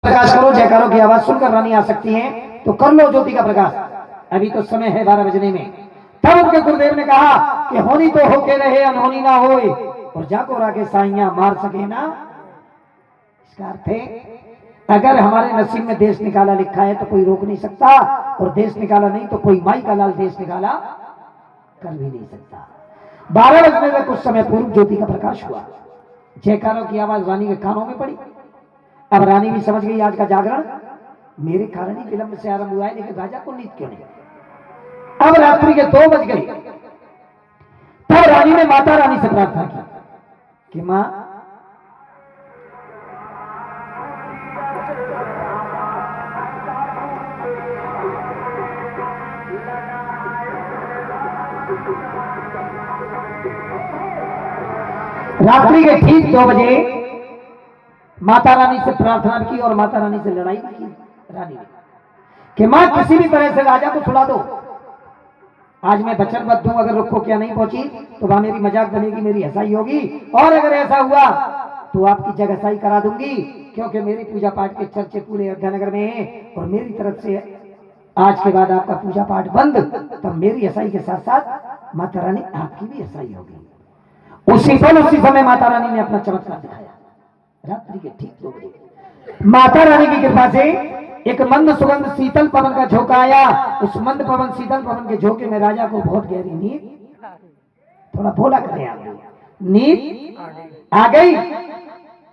प्रकाश करो, जयकारों की आवाज सुनकर रानी आ सकती है तो कर लो ज्योति का प्रकाश। अभी तो समय है 12 बजने में। तब उनके गुरुदेव ने कहा कि होनी तो होके रहे अनहोनी ना होए, और जाको राके साइया मार सके ना। इसका अर्थ है अगर हमारे नसीब में देश निकाला लिखा है तो कोई रोक नहीं सकता, और देश निकाला नहीं तो कोई माई का लाल देश निकाला कर भी नहीं सकता। 12 बजने से कुछ समय पूर्व ज्योति का प्रकाश हुआ। जयकारों की आवाज रानी के कानों में पड़ी। अब रानी भी समझ गई आज का जागरण मेरे कारण ही विलंब से आरंभ हुआ है, लेकिन राजा को नींद क्यों नहीं। अब रात्रि के 2 बज गए। तब रानी ने माता रानी से प्रार्थना की कि मां, रात्रि के ठीक 2 बजे माता रानी से प्रार्थना की और माता रानी से लड़ाई की रानी ने कि मां किसी भी तरह से राजा को छुड़ा दो। आज मैं वचनबद्ध हूं, अगर रुखो क्या नहीं पहुंची तो वहां मेरी मजाक बनेगी, मेरी हंसाई होगी, और अगर ऐसा हुआ तो आपकी जगहसाई करा दूंगी, क्योंकि मेरी पूजा पाठ के चर्चे पूरे अयोध्या नगर में हैं और मेरी तरफ से आज के बाद आपका पूजा पाठ बंद। तब मेरी हंसाई के साथ साथ माता रानी आपकी भी हंसाई होगी। उसी समय माता रानी ने अपना चमत्कार दिखाया। रात्रि के ठीक 2 बजे माता रानी की कृपा से एक मंद सुगंध शीतल पवन का झोंका आया। उस मंद पवन शीतल पवन के झोंके में राजा को बहुत गहरी नींद, थोड़ा बोला करें आप, नींद आ गई।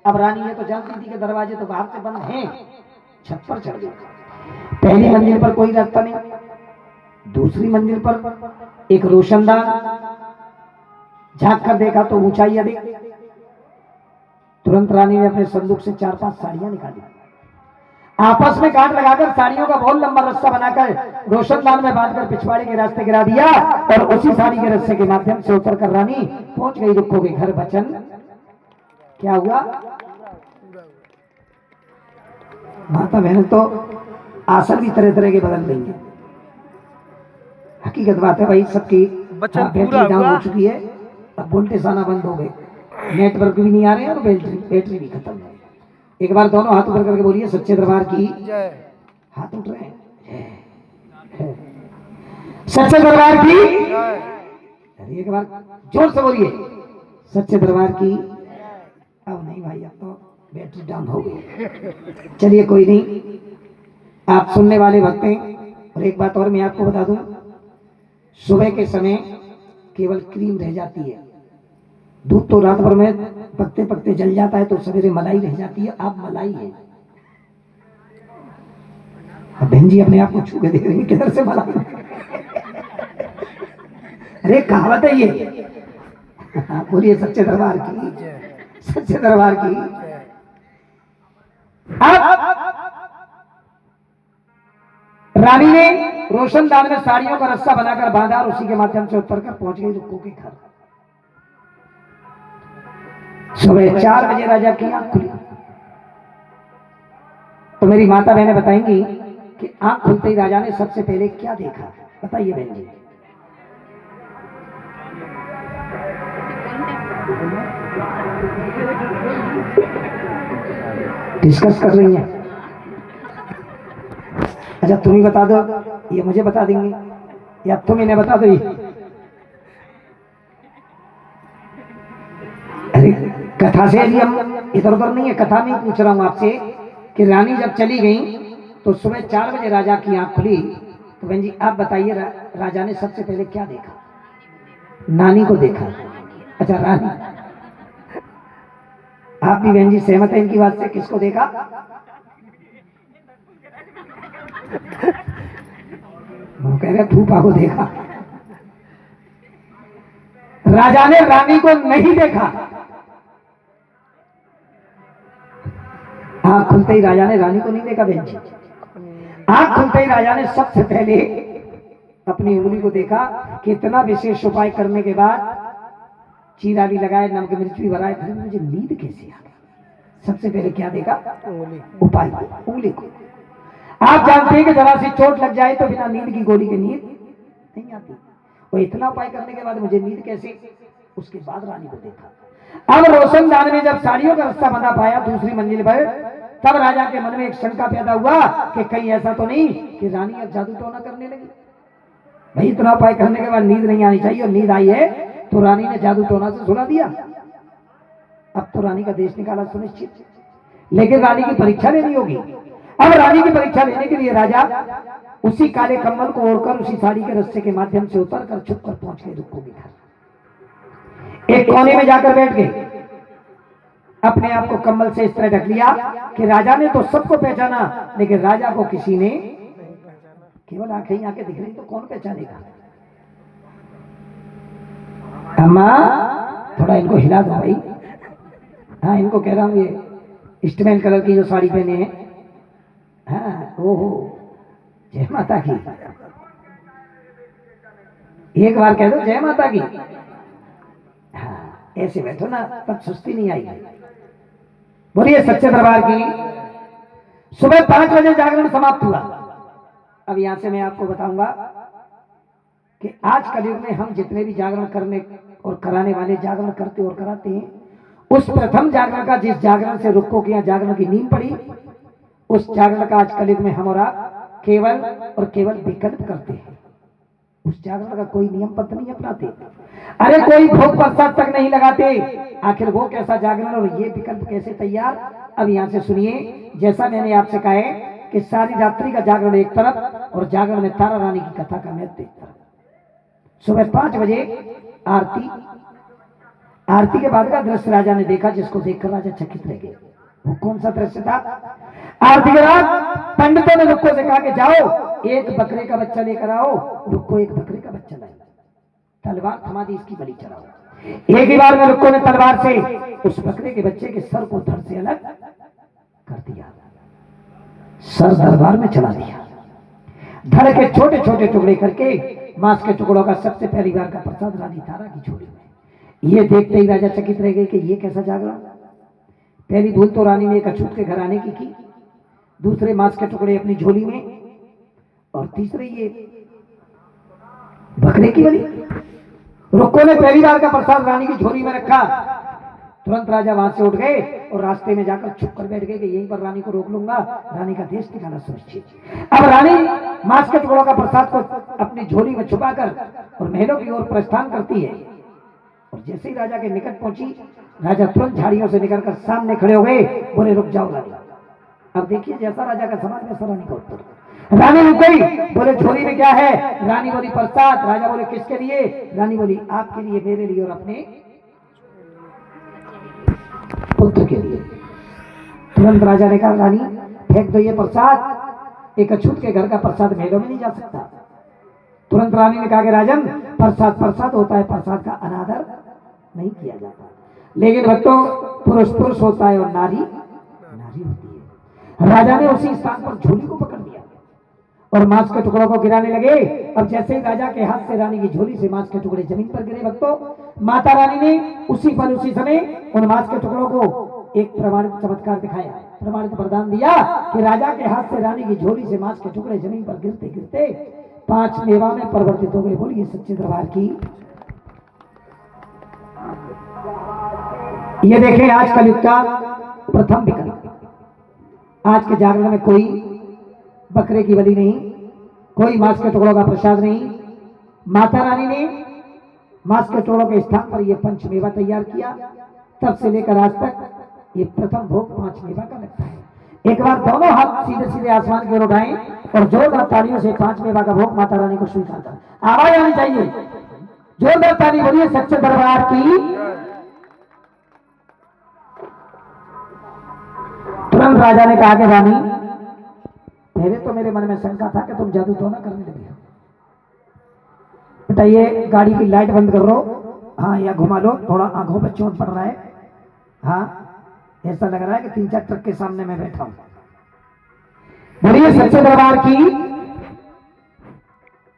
अब रानी ये तो जानती थी कि दरवाजे तो बाहर से बंद हैं, छत पर चढ़ गई। पहली मंजिल पर कोई रास्ता नहीं, दूसरी मंजिल पर एक रोशनदान, झांक कर देखा तो ऊंचाई अधिक। तुरंत रानी ने अपने संदूक से 4-5 साड़ियां निकाली, आपस में गांठ लगाकर साड़ियों का बहुत लंबा रस्सा बनाकर रोशनदान में बांधकर पिछवाड़े के रास्ते गिरा दिया, और उसी साड़ी के रस्से के माध्यम से उतरकर रानी पहुंच गई रुक्को के घर। बचन क्या हुआ? माता बहन तो आसन भी तरह तरह के बदल देंगे। हकीकत बात है भाई, सबकी बैटरी डाउन हो चुकी है, अब वोल्टेज आना बंद हो गए, नेटवर्क भी नहीं आ रहे हैं और बैटरी भी खत्म है। एक बार दोनों हाथ ऊपर करके बोलिए सच्चे दरबार की जय। हाथ उठ रहे हैं, सच्चे दरबार की जय। एक बार जोर से बोलिए सच्चे दरबार की। अब नहीं भाई, अब तो बैटरी डाउन हो गई। चलिए कोई नहीं, आप सुनने वाले भक्त हैं। और एक बात और मैं आपको बता दूं, सुबह के समय केवल क्रीम रह जाती है, दूध तो रात भर में पकते पकते जल जाता है, तो सवेरे मलाई रह जाती है। आप मलाई है। अब बहन जी अपने आप को छू के देख रही है, किधर से मलाई? अरे कहावत है ये। बोलिए सच्चे दरबार की, सच्चे दरबार की। अब रानी ने रोशनदान में साड़ियों का रस्सा बनाकर बांधा और उसी के माध्यम से उतरकर पहुंच गई रुक्को के घर। सुबह 4 बजे राजा की आंख खुली। तो मेरी माता बहनें बताएंगी कि आंख खुलते ही राजा ने सबसे पहले क्या देखा। बताइए बहन जी। डिस्कस कर रही हैं? अच्छा तुम ही बता दो, ये मुझे बता देंगे या तुम इन्हें बता दो? अरे कथा से यदि हम इधर उधर नहीं है, कथा नहीं पूछ रहा हूं आपसे कि रानी जब चली गई तो सुबह 4 बजे राजा की आंख खुली। तो बहन जी आप बताइए राजा ने सबसे पहले क्या देखा? नानी को देखा। अच्छा रानी, आप भी बहन जी सहमत है इनकी बात से? किसको देखा? वो कह रहे फूफा को देखा। राजा ने रानी को नहीं देखा। आंख खुलते ही राजा ने रानी को नहीं देखा बहन जी। आंख खुलते ही राजा ने सबसे पहले अपनी उंगली को देखा। कितना विशेष उपाय करने के बाद चीरा भी लगाए, नमक मिर्च भी भराए, फिर मुझे नींद कैसे आ गई? सबसे पहले क्या देखा? उपाय, उंगली को। आप जानते हैं कि जरा सी चोट लग जाए तो बिना नींद की गोली की नींद नहीं आती। और इतना उपाय करने के बाद मुझे नींद कैसे? उसके बाद रानी को देखा। अब रोशनदान में जब साड़ियों का रास्ता बना पाया दूसरी मंजिल पर, तब राजा के मन में एक शंका पैदा हुआ कि कहीं ऐसा तो नहीं कि रानी अब जादू टोना करने लगी। भाई इतना उपाय करने के बाद नींद नहीं आनी चाहिए, और नींद आई है तो रानी ने जादू टोना से सुला दिया। अब तो रानी का देश निकाला सुनिश्चित, लेकिन रानी की परीक्षा लेनी होगी। अब रानी की परीक्षा लेने के लिए राजा उसी काले कम्बल को ओढ़कर उसी साड़ी के रस्से के माध्यम से उतर कर छुप कर पहुंच गए रुक्को के घर। एक कोने में जाकर बैठ गए, अपने आप को कम्बल से इस तरह ढक लिया कि राजा ने तो सबको पहचाना, लेकिन राजा को किसी ने, केवल आंखें आंखें दिख रही तो कौन पहचानेगा। अम्मा थोड़ा इनको हिला दो भाई। हाँ इनको कह रहा हूं ये स्टमैन कलर की जो साड़ी पहने हैं। हाँ ओहो जय माता की, एक बार कह दो जय माता की। हाँ ऐसे बैठो ना तब सुस्ती नहीं आएगी। बोलिए सच्चे दरबार की। सुबह 5 बजे जागरण समाप्त हुआ। अब यहां से मैं आपको बताऊंगा कि आज कलयुग में हम जितने भी जागरण करने और कराने वाले जागरण करते और कराते हैं, उस प्रथम जागरण का, जिस जागरण से रुक्को की यहाँ जागरण की नींद पड़ी, उस जागरण का आज कलयुग में हम और आप केवल और केवल विकल्प करते हैं। उस जागरण का कोई नियम पत्र नहीं अपनाते। अरे कोई भोग प्रसाद तक नहीं लगाते। आखिर वो कैसा जागरण और ये विकल्प कैसे तैयार। अब यहां से सुनिए, जैसा मैंने आपसे कहा है कि सारी रात्रि का जागरण एक तरफ और जागरण में तारा रानी की कथा का महत्व एक तरफ। सुबह 5 बजे आरती, आरती के बाद का दृश्य राजा ने देखा, जिसको देखकर राजा चकित रह गए। वो कौन सा दृश्य था? आरती के बाद पंडितों ने रुक्को से कहा कि जाओ एक बकरे का बच्चा लेकर आओ। रुक्को एक बकरे का बच्चा लाई, तलवार थमा दी, इसकी बलि चढ़ाओ। एक ही बार में रुक्को ने तलवार से उस बकरे के बच्चे के सर को धड़ से अलग कर दिया, सर दरबार में चला दिया। धड़ के छोटे छोटे टुकड़े करके मांस के टुकड़ों का सबसे पहली बार का प्रसाद रानी तारा की झोली में। ये देखते ही राजा चकित रह गए कि ये कैसा जागरण। पहली भूल तो रानी ने एक अछूत के घर आने की, दूसरे मांस के टुकड़े अपनी झोली में, और तीसरे ये बकरे की बलि। रुक्को ने पहली बार का प्रसाद रानी की झोली में रखा। तुरंत राजा वहां से उठ गए और रास्ते में जाकर छुप कर बैठ गए कि यहीं पर रानी को रोक लूंगा, रानी का देश निकाला सुनिश्चित। अब रानी मांस के टुकड़ों का प्रसाद को अपनी झोली में छुपाकर और महलों की ओर प्रस्थान करती है। और जैसे ही राजा के निकट पहुंची, राजा तुरंत झाड़ियों से निकलकर सामने खड़े हो गए, बोले रुक जाओ रानी। अब देखिए जैसा राजा का सवाल वैसा रानी का उत्तर। रानी रुक गई, बोले झोली में क्या है? रानी बोली प्रसाद। राजा बोले किसके लिए? रानी बोली आपके लिए, मेरे लिए और अपने पुत्र के लिए। तुरंत राजा ने कहा रानी फेंक दो ये प्रसाद, एक अछूत के घर का प्रसाद महलों में नहीं जा सकता। तुरंत रानी ने कहा कि राजन प्रसाद प्रसाद होता है, प्रसाद का अनादर नहीं किया जाता। लेकिन भक्तों पुरुष पुरुष होता है और नारी नारी होती है। राजा ने उसी स्थान पर झोली को पकड़ लिया और मांस के टुकड़ों को गिराने लगे। अब जैसे ही राजा के हाथ से रानी की झोली से मांस के टुकड़े जमीन पर गिरे, भक्तों माता रानी ने उसी पल उसी समय उन मांस के टुकड़ों को एक प्रमाणित चमत्कार दिखाया, प्रमाणित वरदान दिया कि राजा के हाथ से रानी की झोली से मांस के टुकड़े जमीन पर गिरते गिरते 5 मेवा में परिवर्तित हो गए। बोलिए सच्चे दरबार की। ये देखें आज कलयुग का प्रथम विकल्प। आज के जागरण में कोई बकरे की बलि नहीं, कोई मांस के टुकड़ों का प्रसाद नहीं। माता रानी ने मांस के टुकड़ों के स्थान पर यह पंचमेवा तैयार किया। तब से लेकर आज तक ये प्रथम भोग 5 मेवा का लगता है। एक बार दोनों हाथ सीधे सीधे आसमान की ओर उठाएं और जोरदार तालियों से 5 मेवा का भोग माता रानी को स्वीकार कर। आवाज आनी चाहिए, जोरदार ताली। बोलिए सच्चे दरबार की। तुरंत राजा ने कहा कि रानी पहले तो मेरे मन में शंका था कि तुम जादू टोना करने लगे हो। बेटा ये गाड़ी की लाइट बंद कर लो, हाँ या घुमा लो, थोड़ा आंखों पर चोट पड़ रहा है। हाँ ऐसा लग रहा है कि 3-4 ट्रक के सामने मैं बैठा हूं। बोलिए सच्चे दरबार की।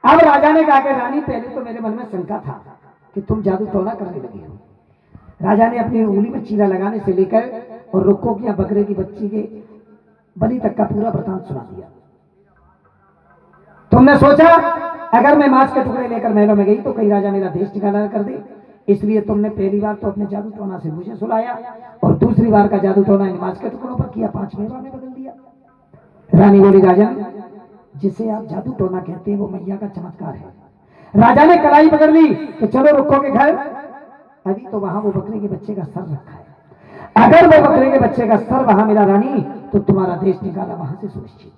अब राजा ने कहा कि रानी पहले तो मेरे मन में शंका था कि तुम जादू टोना करने लगी हो। राजा ने अपनी उंगली में चीरा लगाने से लेकर और रुक्को की बकरे की बच्ची के बलि तक का पूरा वृतांत सुना दिया। तुमने सोचा अगर मैं मांस के टुकड़े लेकर महलों में गई तो कहीं राजा मेरा देश निकाला कर दे, इसलिए तुमने पहली बार तो अपने जादू टोना से मुझे सुलाया और दूसरी दूसरी बार का जादू टोना इन मांस के टुकड़ों पर किया, 5 मेवा में बदल दिया। रानी बोली राजन, जिसे आप जादू टोना कहते हैं वो मैया का चमत्कार है। राजा ने कलाई पकड़ ली कि चलो रुको के घर, अभी तो वहां वो बकरे के बच्चे का सर रखा है, अगर वो बकरे के बच्चे का सर वहां मिला रानी तो तुम्हारा देश निकाला वहां से सुनिश्चित।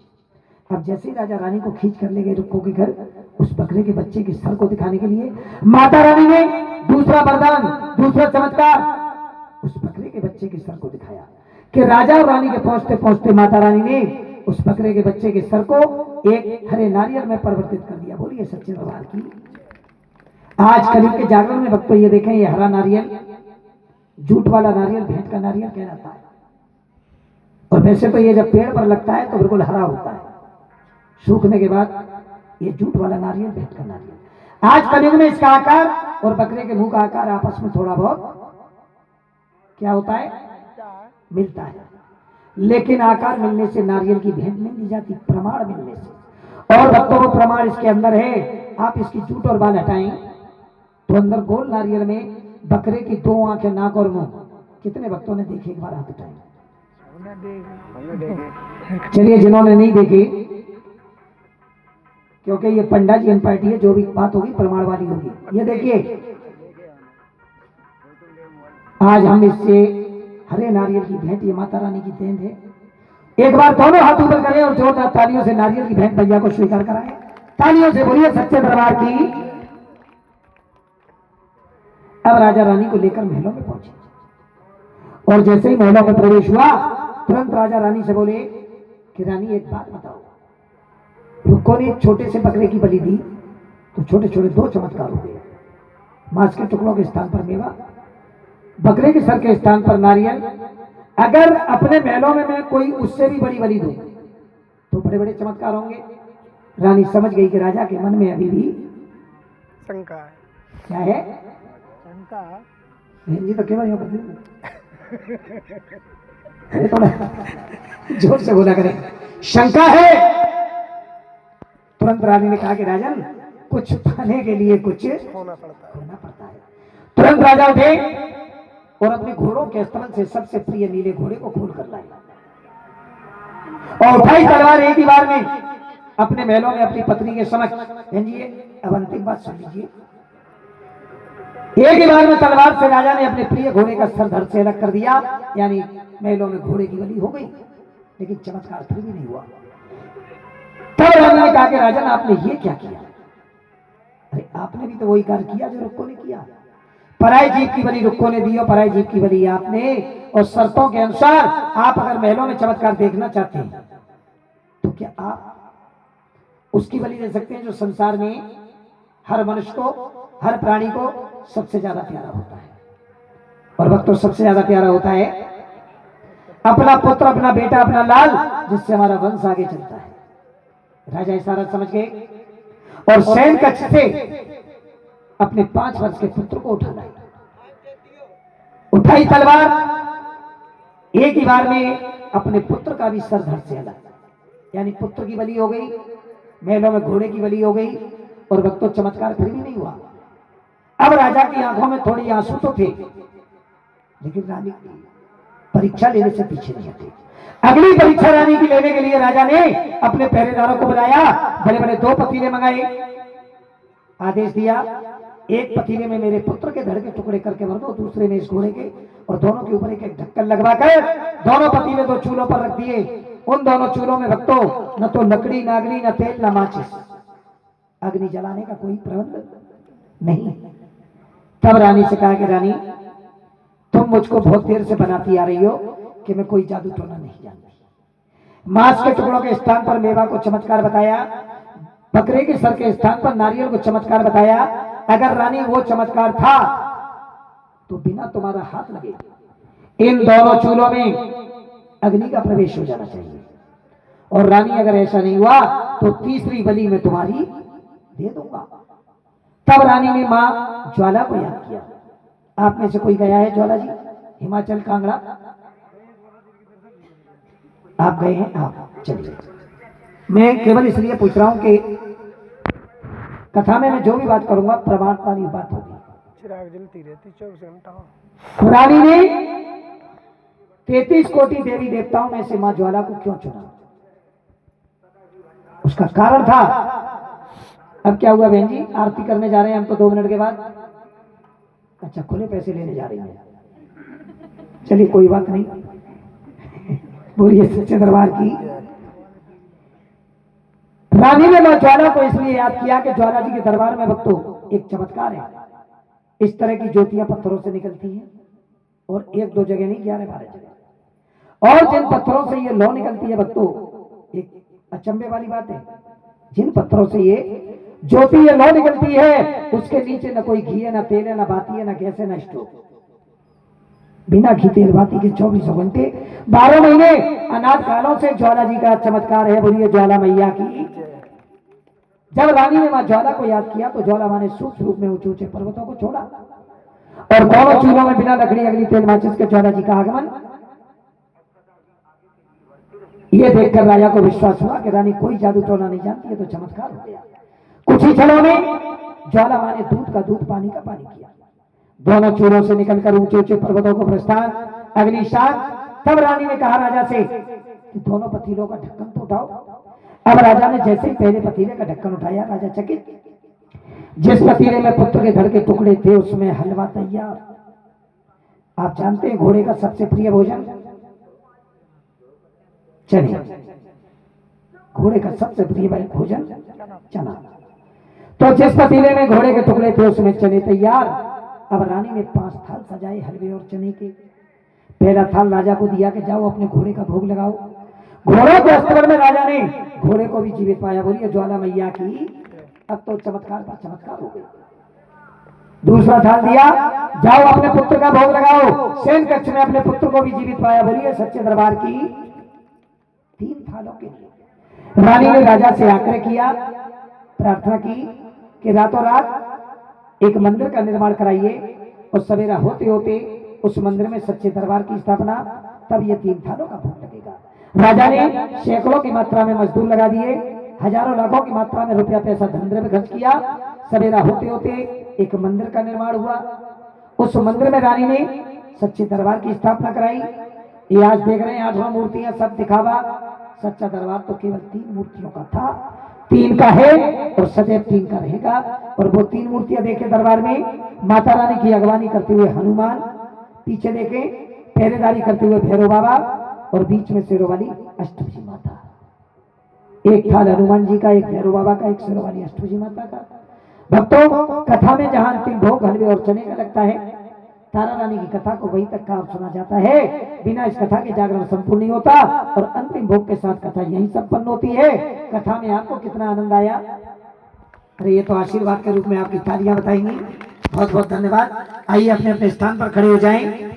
अब जैसे ही राजा रानी को खींच कर ले गए रुक्को के घर, उस बकरे के बच्चे के सर को दिखाने के लिए माता रानी ने दूसरा वरदान, दूसरा चमत्कार उस बकरे के बच्चे के सर को दिखाया कि राजा और रानी के पहुंचते पहुंचते माता रानी ने उस बकरे के बच्चे के सर को एक हरे नारियल में परिवर्तित कर दिया। बोलिए सच्चे दरबार की। आज कलयुग के जागरण में भक्तों ये देखें, ये हरा नारियल झूठ वाला नारियल भेंट का नारियल कहलाता है, और वैसे तो ये जब पेड़ पर लगता है तो बिल्कुल हरा होता है, सूखने के बाद ये झूठ वाला नारियल भेंट का नारियल। आज कलयुग में इसका आकार और बकरे के मुंह का आकार आपस में थोड़ा बहुत क्या होता है, मिलता है, लेकिन आकार मिलने से नारियल की भेंट नहीं दी जाती, प्रमाण मिलने से। और भक्तों को प्रमाण इसके अंदर है, आप इसकी झूठ और बाल हटाएं तो अंदर गोल नारियल में बकरे की 2 आंखें, नाक और मुंह। कितने भक्तों ने देखे, एक बार हाथ उठाएं। चलिए जिन्होंने नहीं देखे, क्योंकि ये पंडा जी पार्टी है, जो भी बात होगी प्रमाण वाली होगी। ये देखिए आज हम इससे हरे नारियल की भेंट, ये माता रानी की देन है। एक बार दोनों हाथ ऊपर करें और जोरदार तालियों से नारियल की भेंट भैया को स्वीकार कराएं। तालियों से बोलिए सच्चे दरबार की। अब राजा रानी को लेकर महलों में पहुंचे, और जैसे ही महलों में प्रवेश हुआ तुरंत राजा रानी से बोले कि रानी एक बात बताओ, रुक्को ने छोटे से बकरे की बलि दी तो छोटे छोटे 2 चमत्कार हो गए, मांस के टुकड़ों के स्थान पर मेवा, बकरे के सर के स्थान पर नारियल। अगर अपने महलों में मैं कोई उससे भी बड़ी बलि दूं तो बड़े बड़े चमत्कार होंगे। रानी समझ गई कि राजा के मन में अभी भी शंका है। क्या है, शंका जी तो केवल यूं करते हैं, थोड़ा जोर से बोला करें, शंका है। तुरंत रानी ने कहा कि राजन, कुछ पाने के लिए कुछ होना पड़ता है। तुरंत राजा उठे और अपने घोड़ों के स्तंभ से सबसे प्रिय नीले घोड़े को खोल कर लाए और उठाई तलवार एक ही बार में अपने महलों में अपनी पत्नी के समक्ष। अब अंतिम बात सुन लीजिए, एक ही बार में तलवार से राजा ने अपने प्रिय घोड़े का सर धड़ से अलग कर दिया, यानी महलों में घोड़े की बलि हो गई, लेकिन चमत्कार फिर भी नहीं हुआ। तब राजा ने कहा कि राजन आपने ये क्या किया? अरे आपने भी तो वही कार्य किया जो रुक्को ने किया, पराई जीव की बलि रुक्को ने दी और पराई जीव की बलि आपने, और शर्तों के अनुसार आप अगर महलों में चमत्कार देखना चाहते हैं तो क्या आप उसकी बलि दे सकते हैं जो संसार में हर मनुष्य को, हर प्राणी को सबसे ज्यादा प्यारा होता है। और भक्तों सबसे ज्यादा प्यारा होता है अपना पुत्र, अपना बेटा, अपना लाल, जिससे हमारा वंश आगे चलता है। राजा इशारा समझ गए और सैन कक्ष से अपने 5 वर्ष के पुत्र को उठा लाए, उठाई तलवार, एक ही बार में अपने पुत्र का भी सर धड़ से अलग, यानी पुत्र की बलि हो गई, महलों में घोड़े की बलि हो गई, और भक्तों चमत्कार फिर भी नहीं हुआ। अब राजा की आंखों में थोड़ी आंसू तो थे, लेकिन रानी परीक्षा लेने से पीछे नहीं हटे। अगली परीक्षा रानी की लेने के लिए राजा ने अपने पहरेदारों को बुलाया, बड़े बड़े 2 पतीले मंगाए, आदेश दिया एक पतीले में मेरे पुत्र के धड़ के टुकड़े करके भर दो, दूसरे में इस घोड़े के, और दोनों के ऊपर एक एक ढक्कन लगवाकर दोनों पतीले 2 चूल्हों पर रख दिए। उन दोनों चूल्हों में भक्तों न तो लकड़ी, नागनी, न तेल, न माचिस, अग्नि जलाने का कोई प्रबंध नहीं। तब रानी से कहा कि रानी तुम मुझको बहुत देर से बनाती आ रही हो कि मैं कोई जादू टोना नहीं जानती। मांस के टुकड़ों के स्थान पर मेवा को चमत्कार बताया, बकरे के सर के स्थान पर नारियल को चमत्कार बताया। अगर रानी वो चमत्कार था तो बिना तुम्हारा हाथ लगे इन दोनों चूल्हों में अग्नि का प्रवेश हो जाना चाहिए, और रानी अगर ऐसा नहीं हुआ तो तीसरी बलि में तुम्हारी दे दूंगा। तब रानी ने मां ज्वाला को याद किया। आप में से कोई गया है ज्वाला जी, हिमाचल कांगड़ा? आप गए हैं? आप चलिए, मैं केवल इसलिए पूछ रहा हूं कि कथा में मैं जो भी बात करूंगा प्रमाण वाली बात होगी। चिराग जलती रहती 24 घंटा। रानी ने 33 कोटि देवी देवताओं में से मां ज्वाला को क्यों चुना? उसका कारण था। अब क्या हुआ बहन जी, आरती करने जा रहे हैं हम तो 2 मिनट के बाद। अच्छा, खुले पैसे लेने जा रही हैं, चलिए कोई बात नहीं। बोलिए सच्चे दरबार की। रानी ने मां ज्वाला को इसलिए याद किया कि ज्वाला जी के दरबार में भक्तों एक चमत्कार है। इस तरह की ज्योतियां पत्थरों से निकलती हैं, और 1-2 जगह नहीं, 11-12 जगह। और जिन पत्थरों से ये लौ निकलती है भक्तों, एक अचंभे वाली बात है, जिन पत्थरों से ये ज्योति ये लौ निकलती है, उसके नीचे न कोई घी है, न तेल है, न बाती है, न गैस है, न स्टोव। बिना घी तेल बाती के 24 घंटे 12 महीने अनाथ कालों से ज्वाला जी का चमत्कार है। बोलिए ज्वाला मैया की। जब रानी ने मां ज्वाला को याद किया तो ज्वाला मां ने सूक्ष्म रूप में ऊंचे ऊंचे पर्वतों को छोड़ा, और दोनों चूल्हों में बिना लकड़ी अगली तेल माचिस के ज्वाला जी का आगमन। यह देखकर राजा को विश्वास हुआ कि रानी कोई जादू टोना नहीं जानती है, तो चमत्कार हो गया। कुछ ही क्षणों में ज्वाला मां ने दूध का दूध, पानी का पानी किया। दोनों चूल्हों से निकलकर ऊंचे ऊंचे पर्वतों को प्रस्थान। अगली शाम तब रानी ने कहा राजा से कि दोनों पतीलों का ढक्कन तो उठाओ। अब राजा ने जैसे ही पहले पतीले का ढक्कन उठाया, राजा चकित। जिस पतीले में पुत्र के धड़ के टुकड़े थे उसमें हलवा तैयार। आप जानते हैं घोड़े का सबसे प्रिय भोजन चने। घोड़े का सबसे प्रिय भोजन चना। तो जिस पतीले में घोड़े के टुकड़े थे उसमें चने तैयार। अब रानी ने 5 थाल सजाए हलवे और चने के। पहला थाल राजा को दिया कि जाओ अपने घोड़े का भोग लगाओ। घोड़े के अस्त्र में राजा ने घोड़े को भी जीवित पाया। बोलिए ज्वाला मैया की। अब तो चमत्कार पर चमत्कार हो गया। दूसरा थाल दिया, जाओ अपने पुत्र का भोग लगाओ। सेन कक्ष में अपने पुत्र को भी जीवित पाया। बोलिए सच्चे दरबार की। 3 थालों के लिए रानी ने राजा से आग्रह किया, प्रार्थना की कि रातों रात एक मंदिर का निर्माण कराइए, और सवेरा होते होते उस मंदिर में सच्चे दरबार की स्थापना, तब ये 3 थालों का भोग लगेगा। राजा ने सैकड़ों की मात्रा में मजदूर लगा दिए, हजारों लाखों की मात्रा में रुपया पैसा धंधे में खर्च किया। सवेरा होते होते एक मंदिर का निर्माण हुआ। उस मंदिर में रानी ने सच्चे दरबार की स्थापना कराई। ये आज देख रहे हैं 8 मूर्तियां, सब दिखावा। सच्चा दरबार तो केवल 3 मूर्तियों का था, 3 का है और सदैव 3 का रहेगा। और वो 3 मूर्तियां देखे दरबार में, माता रानी की अगवानी करते हुए हनुमान, पीछे देखे पहरेदारी करते हुए भैरव बाबा, और बीच में शेरों वाली अष्टभुजी माता। एक थाल हनुमान जी का, एक भैरव बाबा का, एक शेरों वाली अष्टभुजी माता का। भक्तों, कथा में जहां अंतिम भोग हलवे और चने का लगता है, तारा रानी की कथा को वहीं तक का सुना जाता है। बिना इस कथा के जागरण संपूर्ण नहीं होता, और अंतिम भोग के साथ कथा यहीं संपन्न होती है। कथा में आपको कितना आनंद आया? अरे ये तो आशीर्वाद के रूप में आपकी तालियां बताएंगी। बहुत बहुत धन्यवाद। आइए अपने अपने स्थान पर खड़े हो जाएं।